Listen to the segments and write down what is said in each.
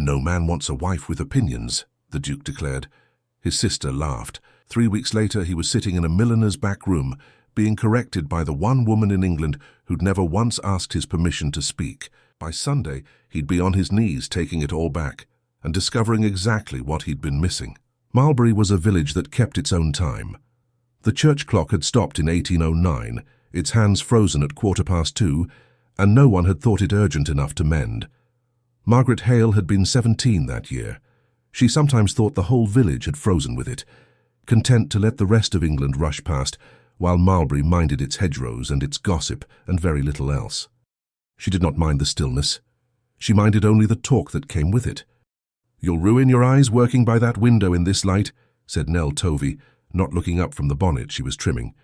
No man wants a wife with opinions, the Duke declared. His sister laughed. 3 weeks later, he was sitting in a milliner's back room, being corrected by the one woman in England who'd never once asked his permission to speak. By Sunday, he'd be on his knees taking it all back and discovering exactly what he'd been missing. Marlbury was a village that kept its own time. The church clock had stopped in 1809, its hands frozen at 2:15, and no one had thought it urgent enough to mend. Margaret Hale had been 17 that year. She sometimes thought the whole village had frozen with it, content to let the rest of England rush past, while Marlbury minded its hedgerows and its gossip and very little else. She did not mind the stillness. She minded only the talk that came with it. "You'll ruin your eyes working by that window in this light," said Nell Tovey, not looking up from the bonnet she was trimming.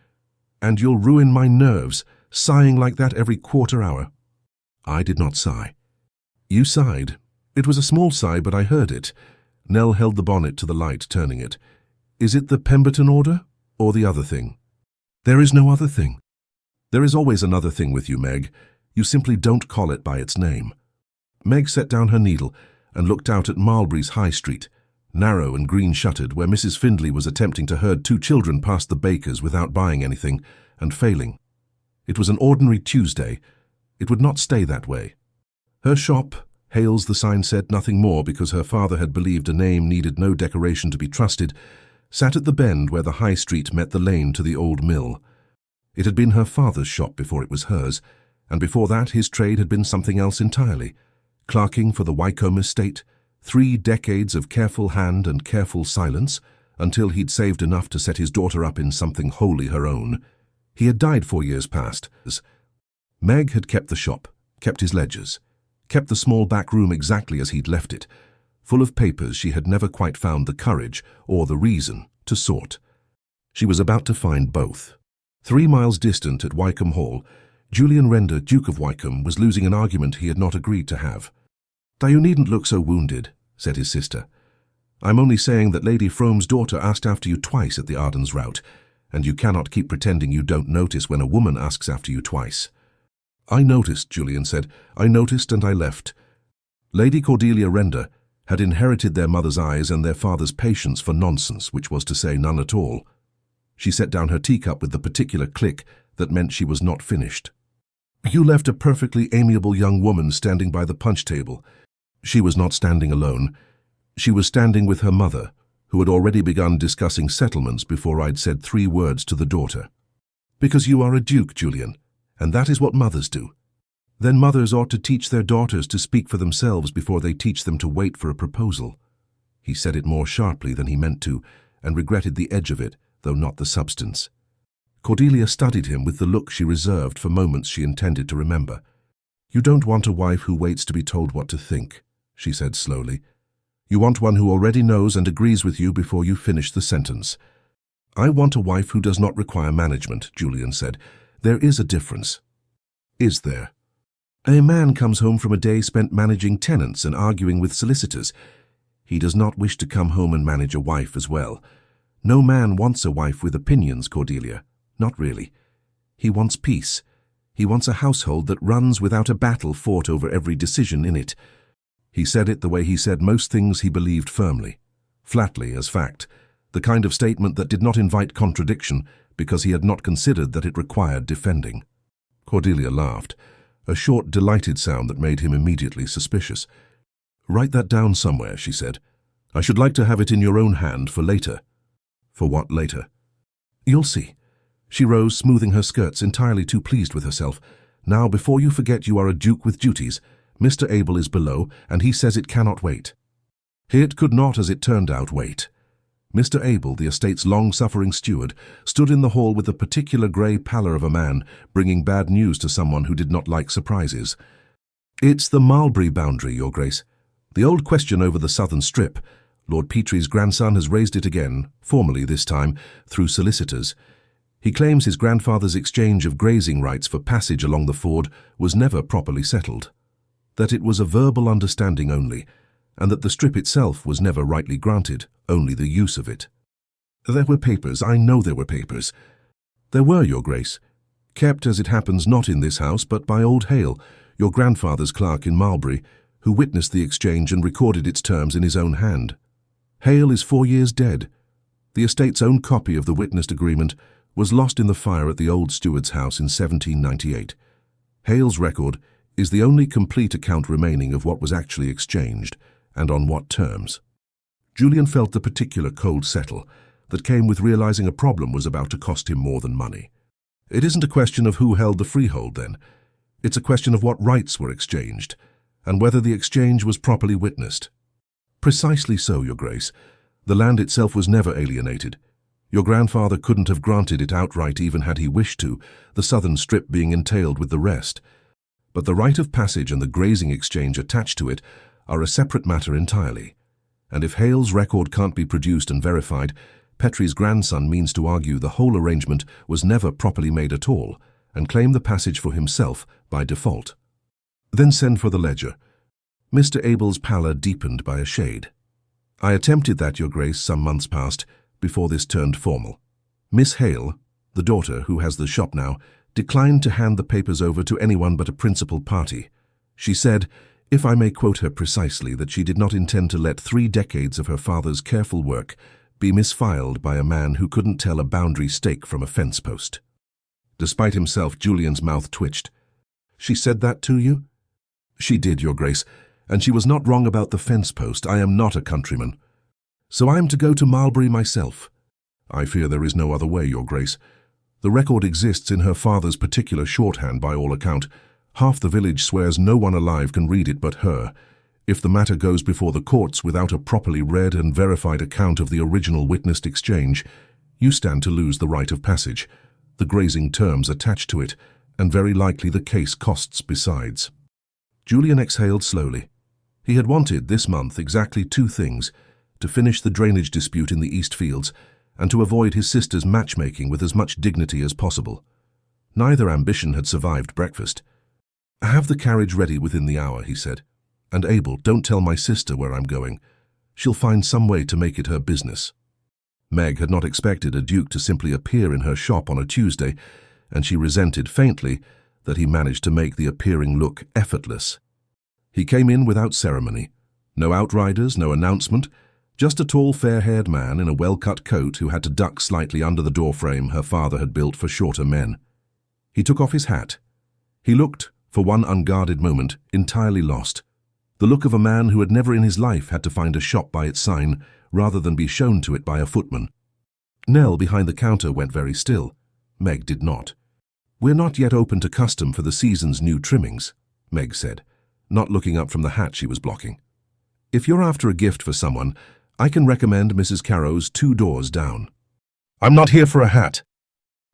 "And you'll ruin my nerves, sighing like that every quarter hour." I did not sigh. You sighed. It was a small sigh, but I heard it. Nell held the bonnet to the light, turning it. "Is it the Pemberton order, or the other thing?" "There is no other thing." "There is always another thing with you, Meg. You simply don't call it by its name." Meg set down her needle and looked out at Marlbury's High Street, narrow and green-shuttered, where Mrs. Findlay was attempting to herd 2 children past the baker's without buying anything, and failing. It was an ordinary Tuesday. It would not stay that way. Her shop, HALE'S, the sign said, nothing more because her father had believed a name needed no decoration to be trusted, sat at the bend where the High Street met the lane to the old mill. It had been her father's shop before it was hers, and before that his trade had been something else entirely. Clerking for the Wycombe estate, 3 decades of careful hand and careful silence, until he'd saved enough to set his daughter up in something wholly her own. He had died 4 years past. Meg had kept the shop, kept his ledgers, kept the small back room exactly as he'd left it, full of papers she had never quite found the courage or the reason to sort. She was about to find both. 3 miles distant at Wycombe Hall, Julian Render, Duke of Wycombe, was losing an argument he had not agreed to have. "You needn't look so wounded," said his sister. "I'm only saying that Lady Frome's daughter asked after you twice at the Ardens rout, and you cannot keep pretending you don't notice when a woman asks after you twice." "I noticed," Julian said. "I noticed and I left." Lady Cordelia Render had inherited their mother's eyes and their father's patience for nonsense, which was to say none at all. She set down her teacup with the particular click that meant she was not finished. "You left a perfectly amiable young woman standing by the punch table." She was not standing alone. She was standing with her mother, who had already begun discussing settlements before I'd said 3 words to the daughter. "Because you are a duke, Julian, and that is what mothers do. Then mothers ought to teach their daughters to speak for themselves before they teach them to wait for a proposal." He said it more sharply than he meant to, and regretted the edge of it, though not the substance. Cordelia studied him with the look she reserved for moments she intended to remember. "You don't want a wife who waits to be told what to think," she said slowly. "You want one who already knows and agrees with you before you finish the sentence." "I want a wife who does not require management," Julian said. "There is a difference." "Is there?" "A man comes home from a day spent managing tenants and arguing with solicitors. He does not wish to come home and manage a wife as well. No man wants a wife with opinions, Cordelia. Not really. He wants peace. He wants a household that runs without a battle fought over every decision in it." He said it the way he said most things he believed firmly, flatly as fact, the kind of statement that did not invite contradiction because he had not considered that it required defending. Cordelia laughed, a short, delighted sound that made him immediately suspicious. "Write that down somewhere," she said. "I should like to have it in your own hand for later." "For what later?" "You'll see." She rose, smoothing her skirts, entirely too pleased with herself. "Now, before you forget you are a duke with duties, Mr. Abel is below, and he says it cannot wait." It could not, as it turned out, wait. Mr. Abel, the estate's long-suffering steward, stood in the hall with the particular grey pallor of a man bringing bad news to someone who did not like surprises. "It's the Marlbury boundary, Your Grace. The old question over the southern strip. Lord Petrie's grandson has raised it again, formally this time, through solicitors. He claims his grandfather's exchange of grazing rights for passage along the ford was never properly settled, that it was a verbal understanding only, and that the strip itself was never rightly granted, only the use of it." "There were papers, I know there were papers." "There were, Your Grace. Kept, as it happens, not in this house, but by old Hale, your grandfather's clerk in Marlbury, who witnessed the exchange and recorded its terms in his own hand. Hale is 4 years dead. The estate's own copy of the witnessed agreement was lost in the fire at the old steward's house in 1798. Hale's record is the only complete account remaining of what was actually exchanged, and on what terms. Julian felt the particular cold settle that came with realizing a problem was about to cost him more than money. It isn't a question of who held the freehold then. It's a question of what rights were exchanged, and whether the exchange was properly witnessed. Precisely so, Your Grace. The land itself was never alienated. Your grandfather couldn't have granted it outright even had he wished to, the southern strip being entailed with the rest. But the right of passage and the grazing exchange attached to it are a separate matter entirely. And if Hale's record can't be produced and verified, Petrie's grandson means to argue the whole arrangement was never properly made at all, and claim the passage for himself by default. Then send for the ledger. Mr. Abel's pallor deepened by a shade. I attempted that, Your Grace, some months past, before this turned formal. Miss Hale, the daughter who has the shop now, declined to hand the papers over to anyone but a principal party. She said, if I may quote her precisely, that she did not intend to let 3 decades of her father's careful work be misfiled by a man who couldn't tell a boundary stake from a fence post. Despite himself, Julian's mouth twitched. She said that to you? She did, Your Grace, and she was not wrong about the fence post. I am not a countryman. So I am to go to Marlbury myself. I fear there is no other way, Your Grace. The record exists in her father's particular shorthand by all account. Half the village swears no one alive can read it but her. If the matter goes before the courts without a properly read and verified account of the original witnessed exchange, you stand to lose the right of passage, the grazing terms attached to it, and very likely the case costs besides. Julian exhaled slowly. He had wanted this month exactly 2 things: to finish the drainage dispute in the East Fields, and to avoid his sister's matchmaking with as much dignity as possible. Neither ambition had survived breakfast. Have the carriage ready within the hour, he said. And Abel, don't tell my sister where I'm going. She'll find some way to make it her business. Meg had not expected a duke to simply appear in her shop on a Tuesday, and she resented faintly that he managed to make the appearing look effortless. He came in without ceremony. No outriders, no announcement, just a tall, fair-haired man in a well-cut coat who had to duck slightly under the doorframe her father had built for shorter men. He took off his hat. He looked, for one unguarded moment, entirely lost. The look of a man who had never in his life had to find a shop by its sign rather than be shown to it by a footman. Nell behind the counter went very still. Meg did not. We're not yet open to custom for the season's new trimmings, Meg said, not looking up from the hat she was blocking. If you're after a gift for someone, I can recommend Mrs. Carrow's 2 doors down. I'm not here for a hat.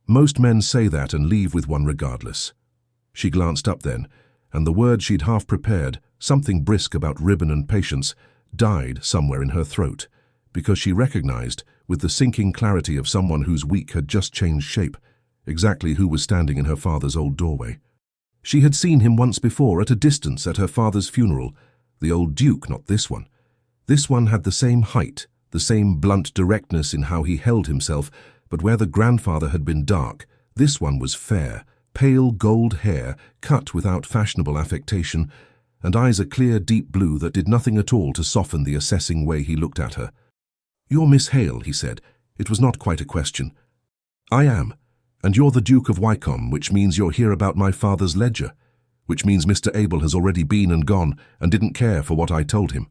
Most men say that and leave with one regardless. She glanced up then, and the word she'd half prepared, something brisk about ribbon and patience, died somewhere in her throat, because she recognized, with the sinking clarity of someone whose week had just changed shape, exactly who was standing in her father's old doorway. She had seen him once before at a distance at her father's funeral, the old duke, not this one. This one had the same height, the same blunt directness in how he held himself, but where the grandfather had been dark, this one was fair, pale gold hair, cut without fashionable affectation, and eyes a clear deep blue that did nothing at all to soften the assessing way he looked at her. You're Miss Hale, he said. It was not quite a question. I am, and you're the Duke of Wycombe, which means you're here about my father's ledger, which means Mr. Abel has already been and gone and didn't care for what I told him.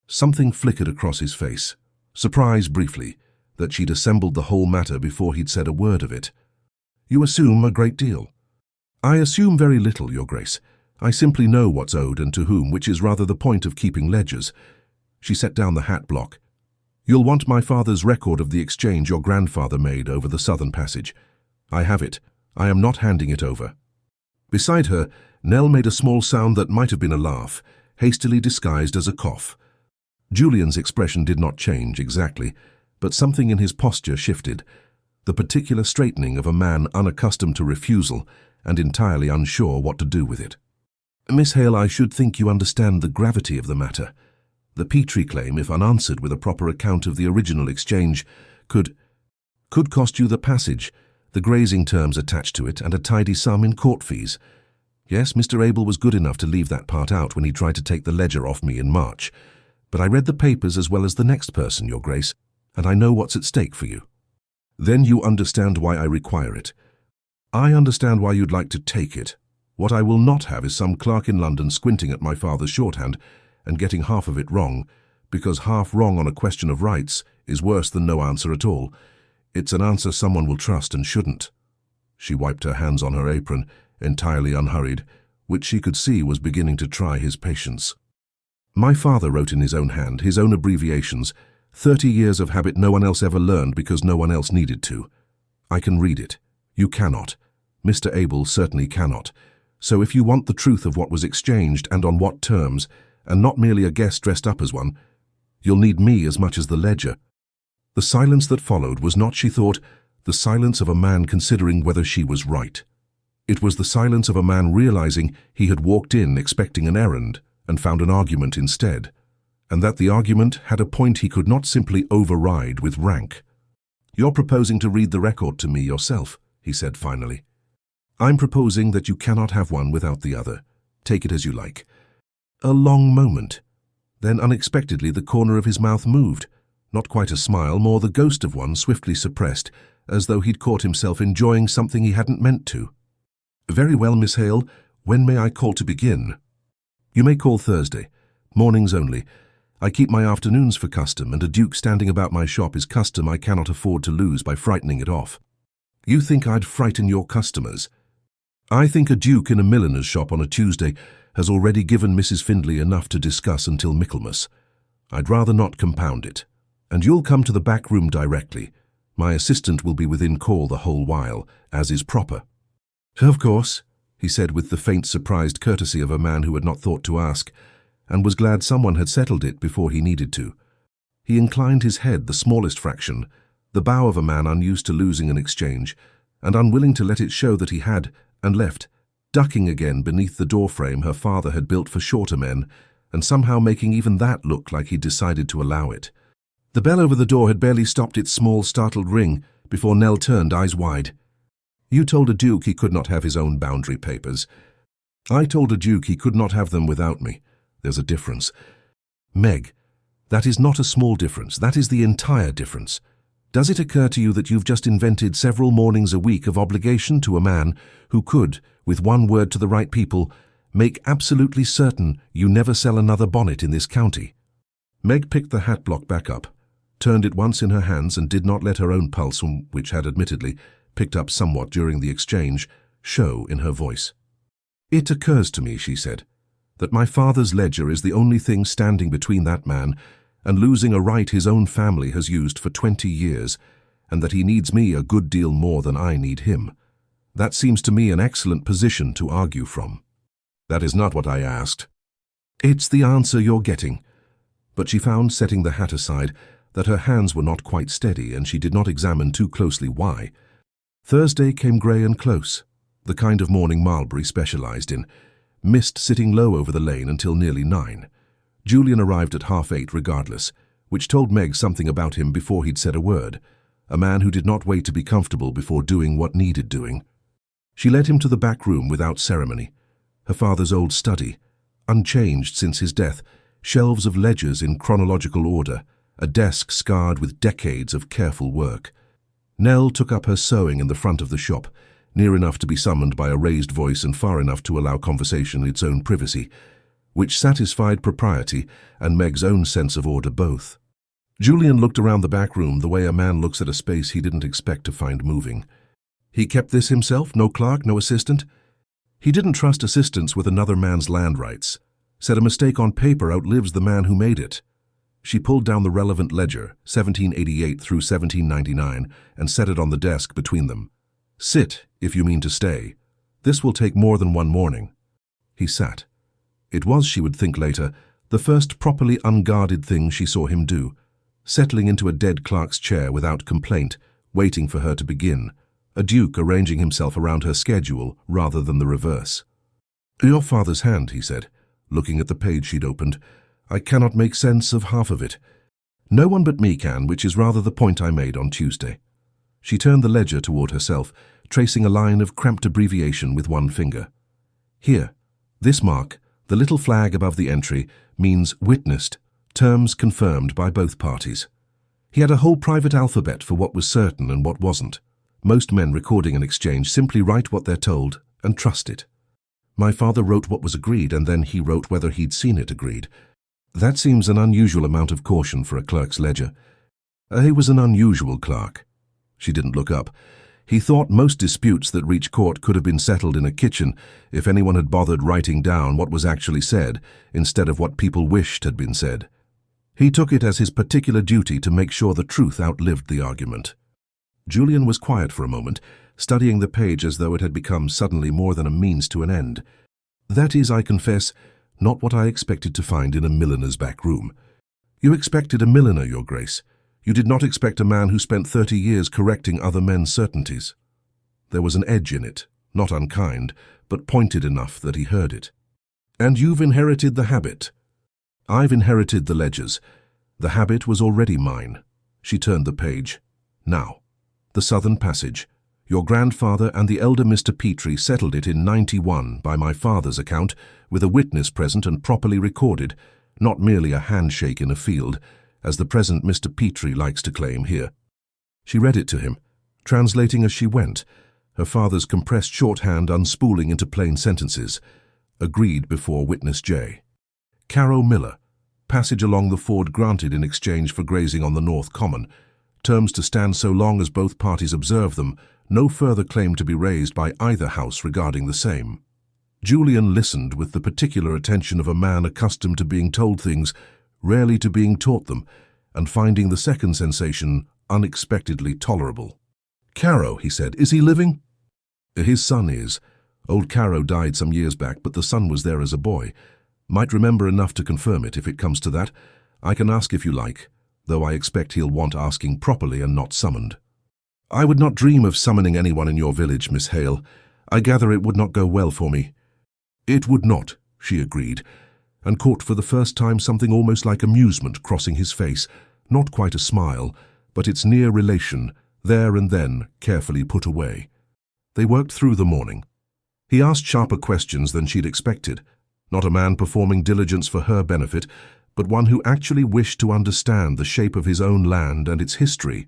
Something flickered across his face, surprise briefly, that she'd assembled the whole matter before he'd said a word of it. You assume a great deal. I assume very little, Your Grace. I simply know what's owed and to whom, which is rather the point of keeping ledgers. She set down the hat block. You'll want my father's record of the exchange your grandfather made over the southern passage. I have it. I am not handing it over. Beside her, Nell made a small sound that might have been a laugh, hastily disguised as a cough. Julian's expression did not change exactly, but something in his posture shifted, the particular straightening of a man unaccustomed to refusal and entirely unsure what to do with it. Miss Hale, I should think you understand the gravity of the matter. The Petrie claim, if unanswered with a proper account of the original exchange, could cost you the passage, the grazing terms attached to it, and a tidy sum in court fees. Yes, Mr. Abel was good enough to leave that part out when he tried to take the ledger off me in March. But I read the papers as well as the next person, Your Grace, and I know what's at stake for you. Then you understand why I require it. I understand why you'd like to take it. What I will not have is some clerk in London squinting at my father's shorthand and getting half of it wrong, because half wrong on a question of rights is worse than no answer at all. It's an answer someone will trust and shouldn't. She wiped her hands on her apron, entirely unhurried, which she could see was beginning to try his patience. My father wrote in his own hand, his own abbreviations, 30 years of habit no one else ever learned because no one else needed to. I can read it. You cannot. Mr. Abel certainly cannot. So if you want the truth of what was exchanged and on what terms, and not merely a guest dressed up as one, you'll need me as much as the ledger. The silence that followed was not, she thought, the silence of a man considering whether she was right. It was the silence of a man realizing he had walked in expecting an errand and found an argument instead, and that the argument had a point he could not simply override with rank. You're proposing to read the record to me yourself, he said finally. I'm proposing that you cannot have one without the other. Take it as you like. A long moment. Then unexpectedly the corner of his mouth moved. Not quite a smile, more the ghost of one swiftly suppressed, as though he'd caught himself enjoying something he hadn't meant to. Very well, Miss Hale. When may I call to begin? You may call Thursday. Mornings only. I keep my afternoons for custom, and a duke standing about my shop is custom I cannot afford to lose by frightening it off. You think I'd frighten your customers? I think a duke in a milliner's shop on a Tuesday has already given Mrs. Findlay enough to discuss until Michaelmas. I'd rather not compound it. And you'll come to the back room directly. My assistant will be within call the whole while, as is proper. Of course, he said with the faint surprised courtesy of a man who had not thought to ask, and was glad someone had settled it before he needed to. He inclined his head the smallest fraction, the bow of a man unused to losing an exchange, and unwilling to let it show that he had, and left, ducking again beneath the doorframe her father had built for shorter men, and somehow making even that look like he'd decided to allow it. The bell over the door had barely stopped its small, startled ring before Nell turned, eyes wide. You told a duke he could not have his own boundary papers. I told a duke he could not have them without me. There's a difference. Meg, that is not a small difference. That is the entire difference. Does it occur to you that you've just invented several mornings a week of obligation to a man who could, with one word to the right people, make absolutely certain you never sell another bonnet in this county? Meg picked the hat block back up, turned it once in her hands and did not let her own pulse, which had admittedly picked up somewhat during the exchange, show in her voice. It occurs to me, she said, that my father's ledger is the only thing standing between that man and losing a right his own family has used for 20 years, and that he needs me a good deal more than I need him. That seems to me an excellent position to argue from. That is not what I asked. It's the answer you're getting. But she found, setting the hat aside, that her hands were not quite steady, and she did not examine too closely why. Thursday came grey and close, the kind of morning Marlbury specialized in, mist sitting low over the lane until nearly 9. Julian arrived at 8:30 regardless, which told Meg something about him before he'd said a word, a man who did not wait to be comfortable before doing what needed doing. She led him to the back room without ceremony, her father's old study, unchanged since his death, shelves of ledgers in chronological order, a desk scarred with decades of careful work. Nell took up her sewing in the front of the shop, near enough to be summoned by a raised voice and far enough to allow conversation its own privacy, which satisfied propriety and Meg's own sense of order both. Julian looked around the back room the way a man looks at a space he didn't expect to find moving. He kept this himself, no clerk, no assistant? He didn't trust assistance with another man's land rights. Said a mistake on paper outlives the man who made it. She pulled down the relevant ledger, 1788 through 1799, and set it on the desk between them. Sit, if you mean to stay. This will take more than one morning. He sat. It was, she would think later, the first properly unguarded thing she saw him do, settling into a dead clerk's chair without complaint, waiting for her to begin, a duke arranging himself around her schedule rather than the reverse. Your father's hand, he said, looking at the page she'd opened. I cannot make sense of half of it. No one but me can, which is rather the point I made on Tuesday. She turned the ledger toward herself, tracing a line of cramped abbreviation with one finger. Here, this mark, the little flag above the entry, means witnessed, terms confirmed by both parties. He had a whole private alphabet for what was certain and what wasn't. Most men recording an exchange simply write what they're told and trust it. My father wrote what was agreed, and then he wrote whether he'd seen it agreed. That seems an unusual amount of caution for a clerk's ledger. He was an unusual clerk. She didn't look up. He thought most disputes that reached court could have been settled in a kitchen if anyone had bothered writing down what was actually said instead of what people wished had been said. He took it as his particular duty to make sure the truth outlived the argument. Julian was quiet for a moment, studying the page as though it had become suddenly more than a means to an end. That is, I confess, not what I expected to find in a milliner's back room. You expected a milliner, Your Grace. You did not expect a man who spent 30 years correcting other men's certainties. There was an edge in it, not unkind, but pointed enough that he heard it. And you've inherited the habit. I've inherited the ledgers. The habit was already mine. She turned the page. Now, the Southern Passage. Your grandfather and the elder Mr. Petrie settled it in '91 by my father's account, with a witness present and properly recorded, not merely a handshake in a field, as the present Mr. Petrie likes to claim here. She read it to him, translating as she went, her father's compressed shorthand unspooling into plain sentences. Agreed before witness J. Caro Miller. Passage along the ford granted in exchange for grazing on the North Common. Terms to stand so long as both parties observe them. No further claim to be raised by either house regarding the same. Julian listened with the particular attention of a man accustomed to being told things, rarely to being taught them, and finding the second sensation unexpectedly tolerable. Caro, he said, is he living? His son is. Old Caro died some years back, but the son was there as a boy. Might remember enough to confirm it if it comes to that. I can ask if you like, though I expect he'll want asking properly and not summoned. I would not dream of summoning anyone in your village, Miss Hale. I gather it would not go well for me. It would not, she agreed, and caught for the first time something almost like amusement crossing his face, not quite a smile, but its near relation, there and then, carefully put away. They worked through the morning. He asked sharper questions than she'd expected, not a man performing diligence for her benefit, but one who actually wished to understand the shape of his own land and its history,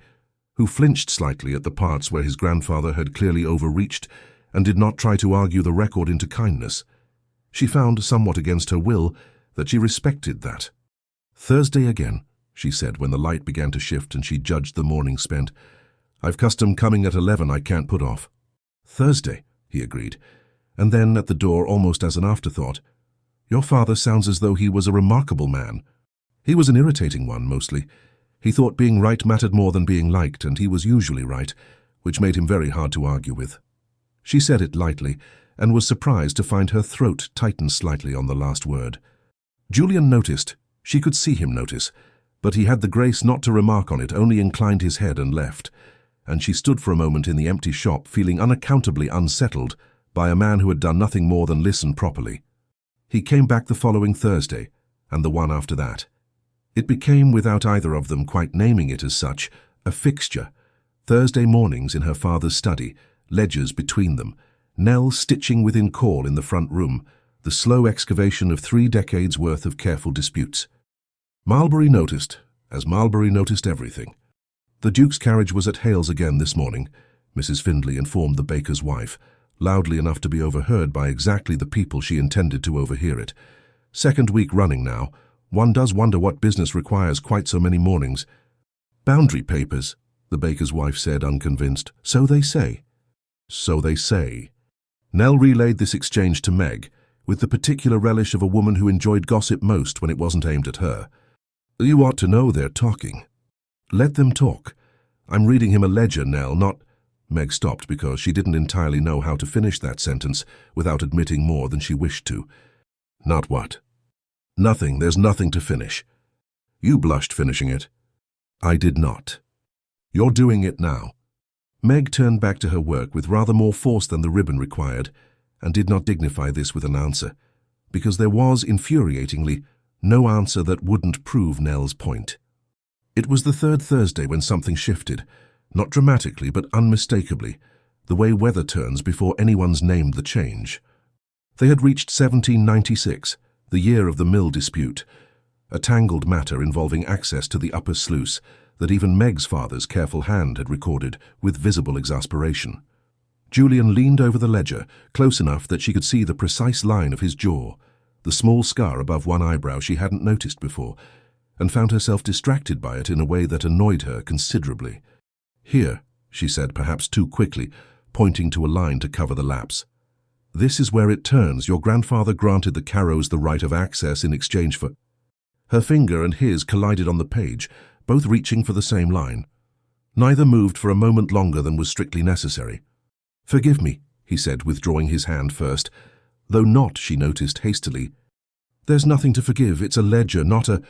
who flinched slightly at the parts where his grandfather had clearly overreached and did not try to argue the record into kindness. She found, somewhat against her will, that she respected that. Thursday again, she said when the light began to shift and she judged the morning spent. I've custom coming at 11 I can't put off. Thursday, he agreed, and then at the door almost as an afterthought. Your father sounds as though he was a remarkable man. He was an irritating one, mostly. He thought being right mattered more than being liked, and he was usually right, which made him very hard to argue with. She said it lightly, and was surprised to find her throat tighten slightly on the last word. Julian noticed. She could see him notice, but he had the grace not to remark on it, only inclined his head and left, and she stood for a moment in the empty shop feeling unaccountably unsettled by a man who had done nothing more than listen properly. He came back the following Thursday, and the one after that. It became, without either of them quite naming it as such, a fixture. Thursday mornings in her father's study, ledgers between them, Nell stitching within call in the front room, the slow excavation of 3 decades' worth of careful disputes. Marlbury noticed, as Marlbury noticed everything. The Duke's carriage was at Hale's again this morning, Mrs. Findlay informed the baker's wife, loudly enough to be overheard by exactly the people she intended to overhear it. Second week running now. One does wonder what business requires quite so many mornings. Boundary papers, the baker's wife said, unconvinced. So they say. So they say. Nell relayed this exchange to Meg, with the particular relish of a woman who enjoyed gossip most when it wasn't aimed at her. You ought to know they're talking. Let them talk. I'm reading him a ledger, Nell, not... Meg stopped because she didn't entirely know how to finish that sentence without admitting more than she wished to. Not what? Nothing. There's nothing to finish. You blushed finishing it. I did not. You're doing it now. Meg turned back to her work with rather more force than the ribbon required, and did not dignify this with an answer, because there was, infuriatingly, no answer that wouldn't prove Nell's point. It was the third Thursday when something shifted, not dramatically but unmistakably, the way weather turns before anyone's named the change. They had reached 1796, the year of the mill dispute, a tangled matter involving access to the upper sluice that even Meg's father's careful hand had recorded with visible exasperation. Julian leaned over the ledger, close enough that she could see the precise line of his jaw, the small scar above one eyebrow she hadn't noticed before, and found herself distracted by it in a way that annoyed her considerably. "Here," she said, perhaps too quickly, pointing to a line to cover the lapse. "This is where it turns. Your grandfather granted the Carrows the right of access in exchange for—" Her finger and his collided on the page, both reaching for the same line. Neither moved for a moment longer than was strictly necessary. "Forgive me," he said, withdrawing his hand first, though not, she noticed hastily. "There's nothing to forgive. It's a ledger, not a—"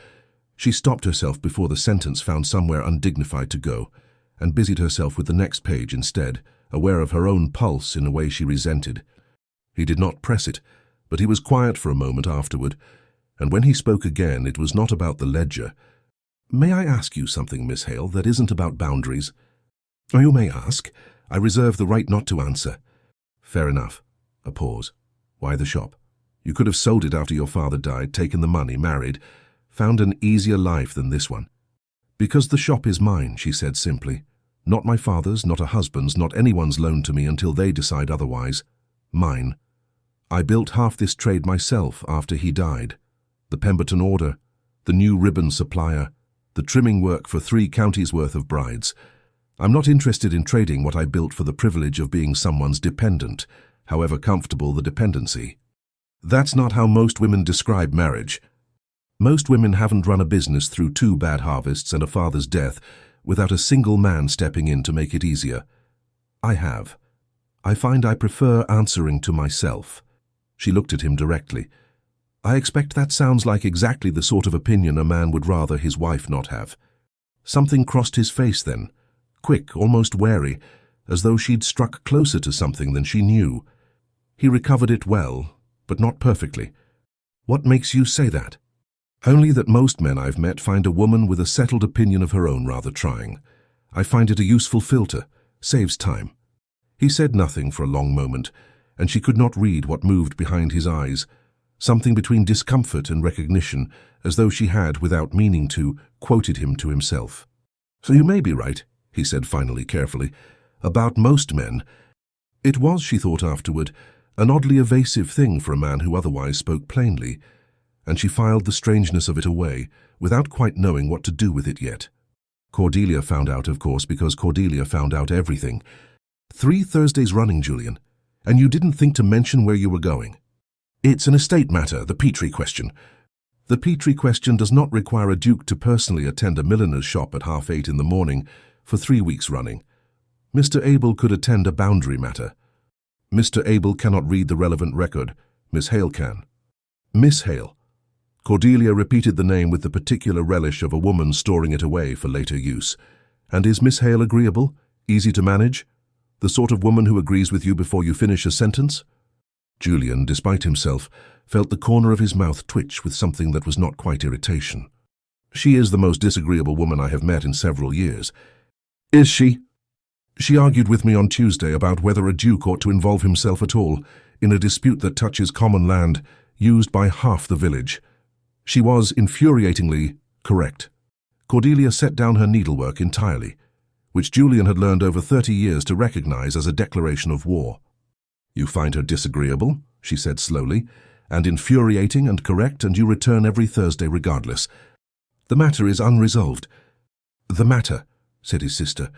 She stopped herself before the sentence found somewhere undignified to go, and busied herself with the next page instead, aware of her own pulse in a way she resented. He did not press it, but he was quiet for a moment afterward, and when he spoke again, it was not about the ledger. "May I ask you something, Miss Hale, that isn't about boundaries?" "Oh, you may ask. I reserve the right not to answer." "Fair enough." A pause. "Why the shop? You could have sold it after your father died, taken the money, married, found an easier life than this one." "Because the shop is mine," she said simply. "Not my father's, not a husband's, not anyone's loan to me until they decide otherwise. Mine. I built half this trade myself after he died. The Pemberton order, the new ribbon supplier, the trimming work for 3 counties' worth of brides. I'm not interested in trading what I built for the privilege of being someone's dependent, however comfortable the dependency. That's not how most women describe marriage. Most women haven't run a business through 2 bad harvests and a father's death without a single man stepping in to make it easier. I have. I find I prefer answering to myself." She looked at him directly. "I expect that sounds like exactly the sort of opinion a man would rather his wife not have." Something crossed his face then, quick, almost wary, as though she'd struck closer to something than she knew. He recovered it well, but not perfectly. "What makes you say that?" "Only that most men I've met find a woman with a settled opinion of her own rather trying. I find it a useful filter, saves time." He said nothing for a long moment, and she could not read what moved behind his eyes, something between discomfort and recognition, as though she had, without meaning to, quoted him to himself. "So you may be right," he said finally carefully, "about most men." It was, she thought afterward, an oddly evasive thing for a man who otherwise spoke plainly, and she filed the strangeness of it away, without quite knowing what to do with it yet. Cordelia found out, of course, because Cordelia found out everything. 3 Thursdays running, Julian, and you didn't think to mention where you were going. It's an estate matter, the Petrie question. The Petrie question does not require a duke to personally attend a milliner's shop at 8:30 in the morning for 3 weeks running. Mr. Abel could attend a boundary matter. Mr. Abel cannot read the relevant record. Miss Hale can. Miss Hale. Cordelia repeated the name with the particular relish of a woman storing it away for later use. "And is Miss Hale agreeable? Easy to manage? The sort of woman who agrees with you before you finish a sentence?" Julian, despite himself, felt the corner of his mouth twitch with something that was not quite irritation. "She is the most disagreeable woman I have met in several years." "Is she?" "She argued with me on Tuesday about whether a duke ought to involve himself at all in a dispute that touches common land used by half the village. She was infuriatingly correct." Cordelia set down her needlework entirely, which Julian had learned over 30 years to recognize as a declaration of war. "You find her disagreeable," she said slowly, "and infuriating and correct, and you return every Thursday regardless. The matter is unresolved." "The matter," said his sister,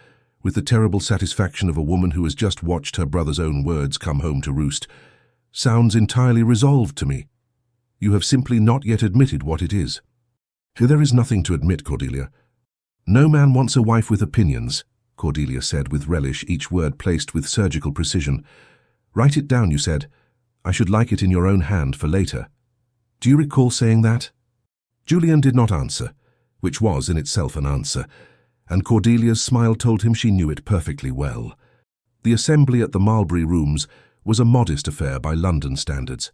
with the terrible satisfaction of a woman who has just watched her brother's own words come home to roost, "sounds entirely resolved to me. You have simply not yet admitted what it is." "There is nothing to admit, Cordelia." "No man wants a wife with opinions," Cordelia said with relish, each word placed with surgical precision. "Write it down, you said. I should like it in your own hand for later. Do you recall saying that?" Julian did not answer, which was in itself an answer, and Cordelia's smile told him she knew it perfectly well. The assembly at the Marlbury rooms was a modest affair by London standards.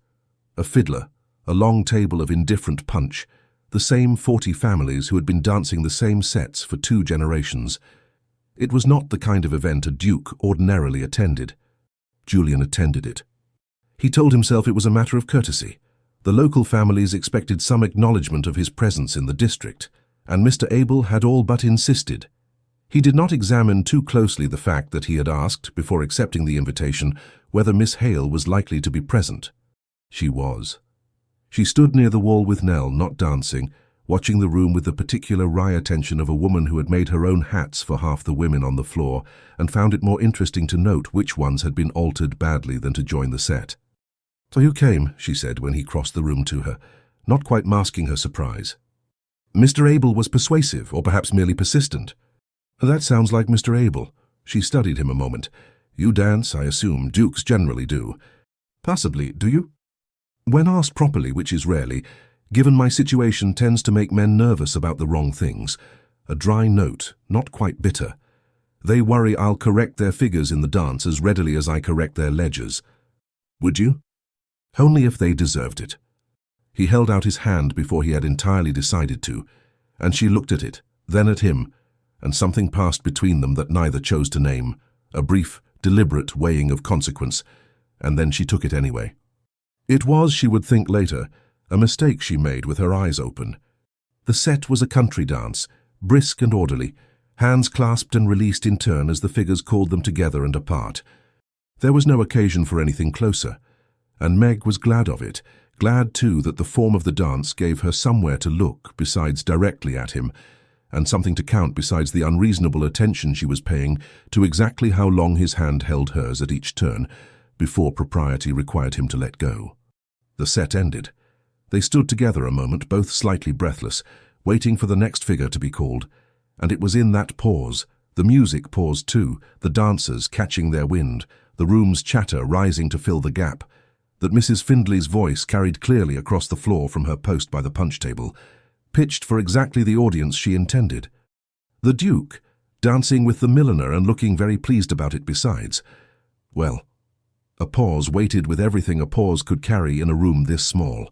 A fiddler, a long table of indifferent punch, the same 40 families who had been dancing the same sets for 2 generations. It was not the kind of event a duke ordinarily attended. Julian attended it. He told himself it was a matter of courtesy. The local families expected some acknowledgement of his presence in the district, and Mr. Abel had all but insisted. He did not examine too closely the fact that he had asked, before accepting the invitation, whether Miss Hale was likely to be present. She was. She stood near the wall with Nell, not dancing, watching the room with the particular wry attention of a woman who had made her own hats for half the women on the floor and found it more interesting to note which ones had been altered badly than to join the set. "So you came," she said when he crossed the room to her, not quite masking her surprise. Mr. Abel was persuasive, or perhaps merely persistent. "That sounds like Mr. Abel." She studied him a moment. "You dance, I assume. Dukes generally do." "Possibly, do you?" "When asked properly, which is rarely, given my situation tends to make men nervous about the wrong things. A dry note, not quite bitter. They worry I'll correct their figures in the dance as readily as I correct their ledgers." "Would you?" "Only if they deserved it." He held out his hand before he had entirely decided to, and she looked at it, then at him, and something passed between them that neither chose to name, a brief, deliberate weighing of consequence, and then she took it anyway. It was, she would think later, a mistake she made with her eyes open. The set was a country dance, brisk and orderly, hands clasped and released in turn as the figures called them together and apart. There was no occasion for anything closer, and Meg was glad of it, glad too that the form of the dance gave her somewhere to look besides directly at him, and something to count besides the unreasonable attention she was paying to exactly how long his hand held hers at each turn, before propriety required him to let go. The set ended. They stood together a moment, both slightly breathless, waiting for the next figure to be called, and it was in that pause, the music paused too, the dancers catching their wind, the room's chatter rising to fill the gap, that Mrs. Findlay's voice carried clearly across the floor from her post by the punch table, pitched for exactly the audience she intended. The Duke, dancing with the milliner and looking very pleased about it besides. Well, a pause waited with everything a pause could carry in a room this small.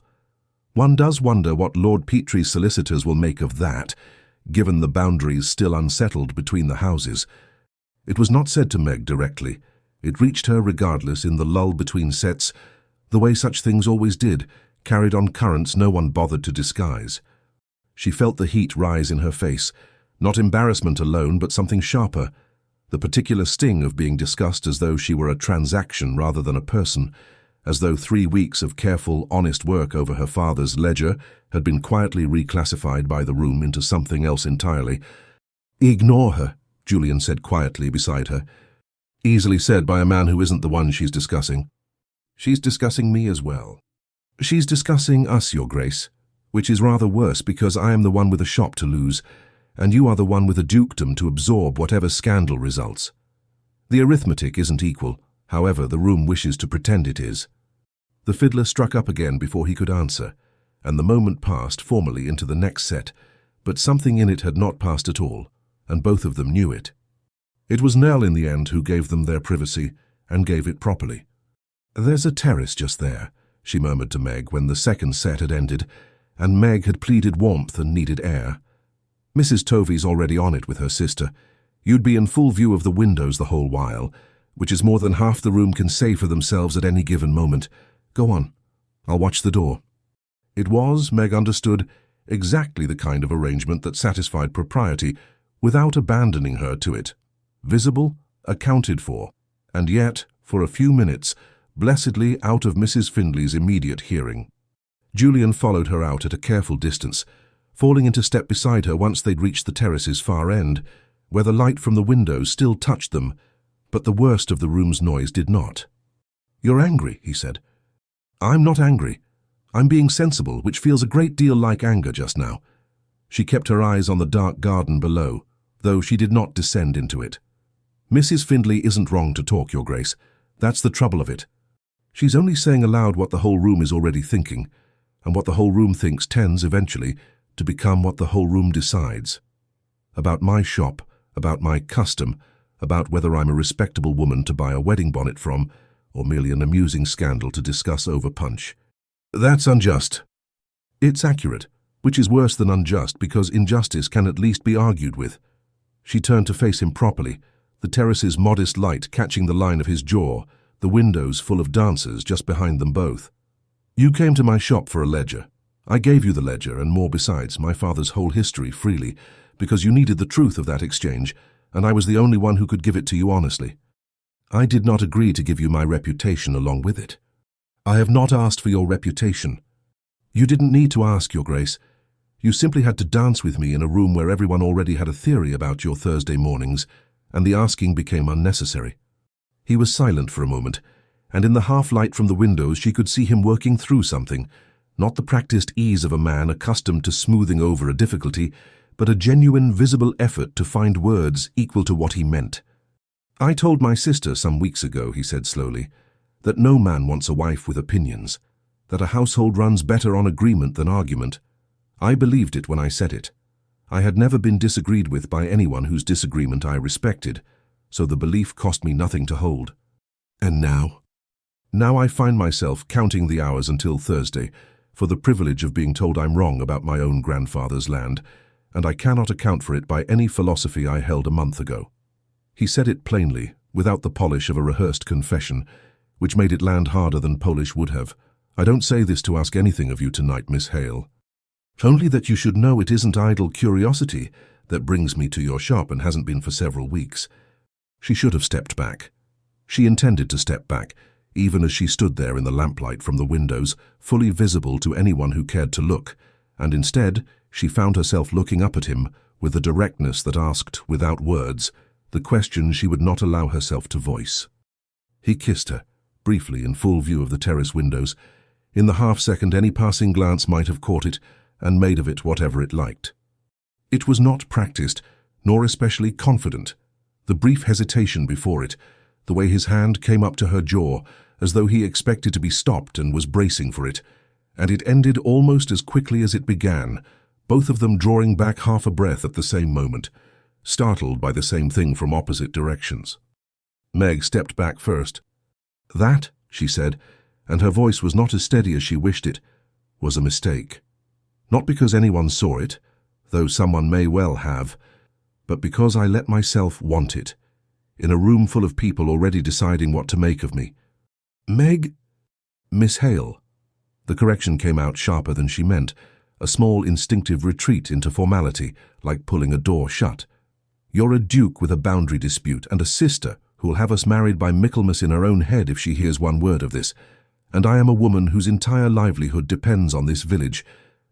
One does wonder what Lord Petrie's solicitors will make of that, given the boundaries still unsettled between the houses. It was not said to Meg directly. It reached her regardless in the lull between sets, the way such things always did, carried on currents no one bothered to disguise. She felt the heat rise in her face, not embarrassment alone, but something sharper, the particular sting of being discussed as though she were a transaction rather than a person, as though 3 weeks of careful, honest work over her father's ledger had been quietly reclassified by the room into something else entirely. "Ignore her," Julian said quietly beside her. "Easily said by a man who isn't the one she's discussing." "She's discussing me as well." "She's discussing us, Your Grace, which is rather worse because I am the one with a shop to lose, and you are the one with a dukedom to absorb whatever scandal results. The arithmetic isn't equal, however the room wishes to pretend it is." The fiddler struck up again before he could answer, and the moment passed formally into the next set, but something in it had not passed at all, and both of them knew it. It was Nell in the end who gave them their privacy, and gave it properly. "There's a terrace just there," she murmured to Meg when the second set had ended, and Meg had pleaded warmth and needed air. "Mrs. Tovey's already on it with her sister. You'd be in full view of the windows the whole while, which is more than half the room can say for themselves at any given moment. Go on. I'll watch the door." It was, Meg understood, exactly the kind of arrangement that satisfied propriety without abandoning her to it. Visible, accounted for, and yet, for a few minutes, blessedly out of Mrs. Findlay's immediate hearing. Julian followed her out at a careful distance, falling into step beside her once they'd reached the terrace's far end, where the light from the windows still touched them, but the worst of the room's noise did not. "You're angry," he said. "I'm not angry. I'm being sensible, which feels a great deal like anger just now." She kept her eyes on the dark garden below, though she did not descend into it. "Mrs. Findlay isn't wrong to talk, Your Grace. That's the trouble of it. She's only saying aloud what the whole room is already thinking, and what the whole room thinks tends, eventually, to become what the whole room decides. About my shop, about my custom, about whether I'm a respectable woman to buy a wedding bonnet from, or merely an amusing scandal to discuss over punch. That's unjust." "It's accurate, which is worse than unjust because injustice can at least be argued with." She turned to face him properly, the terrace's modest light catching the line of his jaw, the windows full of dancers just behind them both. You came to my shop for a ledger. I gave you the ledger and more besides, my father's whole history freely, because you needed the truth of that exchange, and I was the only one who could give it to you honestly. I did not agree to give you my reputation along with it. I have not asked for your reputation. You didn't need to ask, Your Grace. You simply had to dance with me in a room where everyone already had a theory about your Thursday mornings, and the asking became unnecessary. He was silent for a moment, and in the half-light from the windows she could see him working through something, not the practiced ease of a man accustomed to smoothing over a difficulty, but a genuine visible effort to find words equal to what he meant. I told my sister some weeks ago, he said slowly, that no man wants a wife with opinions, that a household runs better on agreement than argument. I believed it when I said it. I had never been disagreed with by anyone whose disagreement I respected, so the belief cost me nothing to hold. And now? Now I find myself counting the hours until Thursday for the privilege of being told I'm wrong about my own grandfather's land, and I cannot account for it by any philosophy I held a month ago. He said it plainly, without the polish of a rehearsed confession, which made it land harder than Polish would have. I don't say this to ask anything of you tonight, Miss Hale. Only that you should know it isn't idle curiosity that brings me to your shop and hasn't been for several weeks. She should have stepped back. She intended to step back, even as she stood there in the lamplight from the windows, fully visible to anyone who cared to look, and instead she found herself looking up at him with a directness that asked, without words, the question she would not allow herself to voice. He kissed her, briefly in full view of the terrace windows. In the half-second any passing glance might have caught it, and made of it whatever it liked. It was not practiced, nor especially confident. The brief hesitation before it, the way his hand came up to her jaw, as though he expected to be stopped and was bracing for it, and it ended almost as quickly as it began, both of them drawing back half a breath at the same moment, startled by the same thing from opposite directions. Meg stepped back first. That, she said, and her voice was not as steady as she wished it, was a mistake. Not because anyone saw it, though someone may well have, but because I let myself want it, in a room full of people already deciding what to make of me. Meg? Miss Hale. The correction came out sharper than she meant, a small instinctive retreat into formality, like pulling a door shut. You're a duke with a boundary dispute and a sister who'll have us married by Michaelmas in her own head if she hears one word of this, and I am a woman whose entire livelihood depends on this village,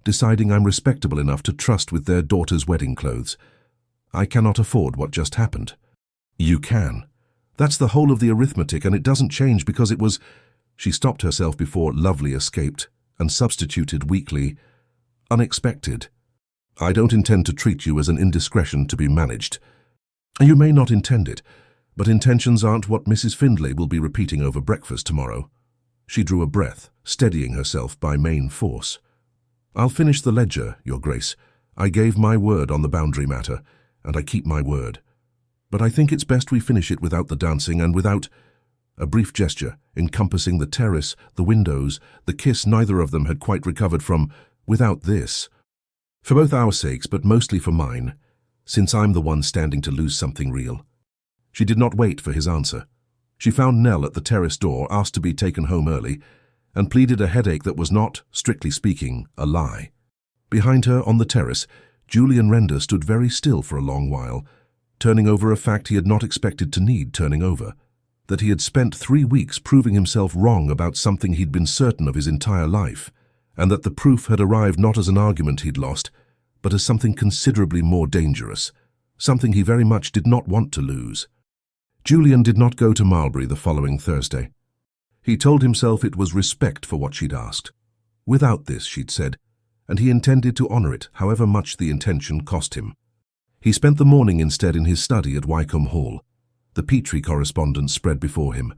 deciding I'm respectable enough to trust with their daughter's wedding clothes. I cannot afford what just happened. You can. That's the whole of the arithmetic, and it doesn't change because it was... She stopped herself before lovely escaped, and substituted weakly, unexpected. I don't intend to treat you as an indiscretion to be managed. You may not intend it, but intentions aren't what Mrs. Findlay will be repeating over breakfast tomorrow. She drew a breath, steadying herself by main force. I'll finish the ledger, Your Grace. I gave my word on the boundary matter, and I keep my word. But I think it's best we finish it without the dancing and without... A brief gesture, encompassing the terrace, the windows, the kiss neither of them had quite recovered from, without this. For both our sakes, but mostly for mine, since I'm the one standing to lose something real. She did not wait for his answer. She found Nell at the terrace door, asked to be taken home early, and pleaded a headache that was not, strictly speaking, a lie. Behind her, on the terrace, Julian Render stood very still for a long while, turning over a fact he had not expected to need turning over, that he had spent 3 weeks proving himself wrong about something he'd been certain of his entire life, and that the proof had arrived not as an argument he'd lost, but as something considerably more dangerous, something he very much did not want to lose. Julian did not go to Marlbury the following Thursday. He told himself it was respect for what she'd asked. Without this, she'd said, and he intended to honour it, however much the intention cost him. He spent the morning instead in his study at Wycombe Hall. The Petrie correspondence spread before him,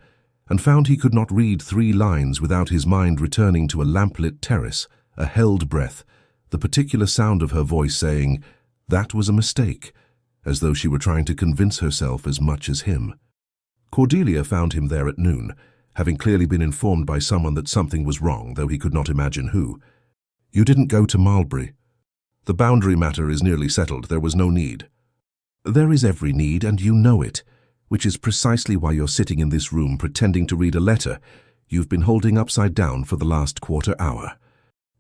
and found he could not read 3 lines without his mind returning to a lamplit terrace, a held breath, the particular sound of her voice saying, "That was a mistake," as though she were trying to convince herself as much as him. Cordelia found him there at noon, having clearly been informed by someone that something was wrong, though he could not imagine who. "You didn't go to Marlbury. The boundary matter is nearly settled. There was no need." "There is every need, and you know it. which is precisely why you're sitting in this room pretending to read a letter you've been holding upside down for the last quarter hour."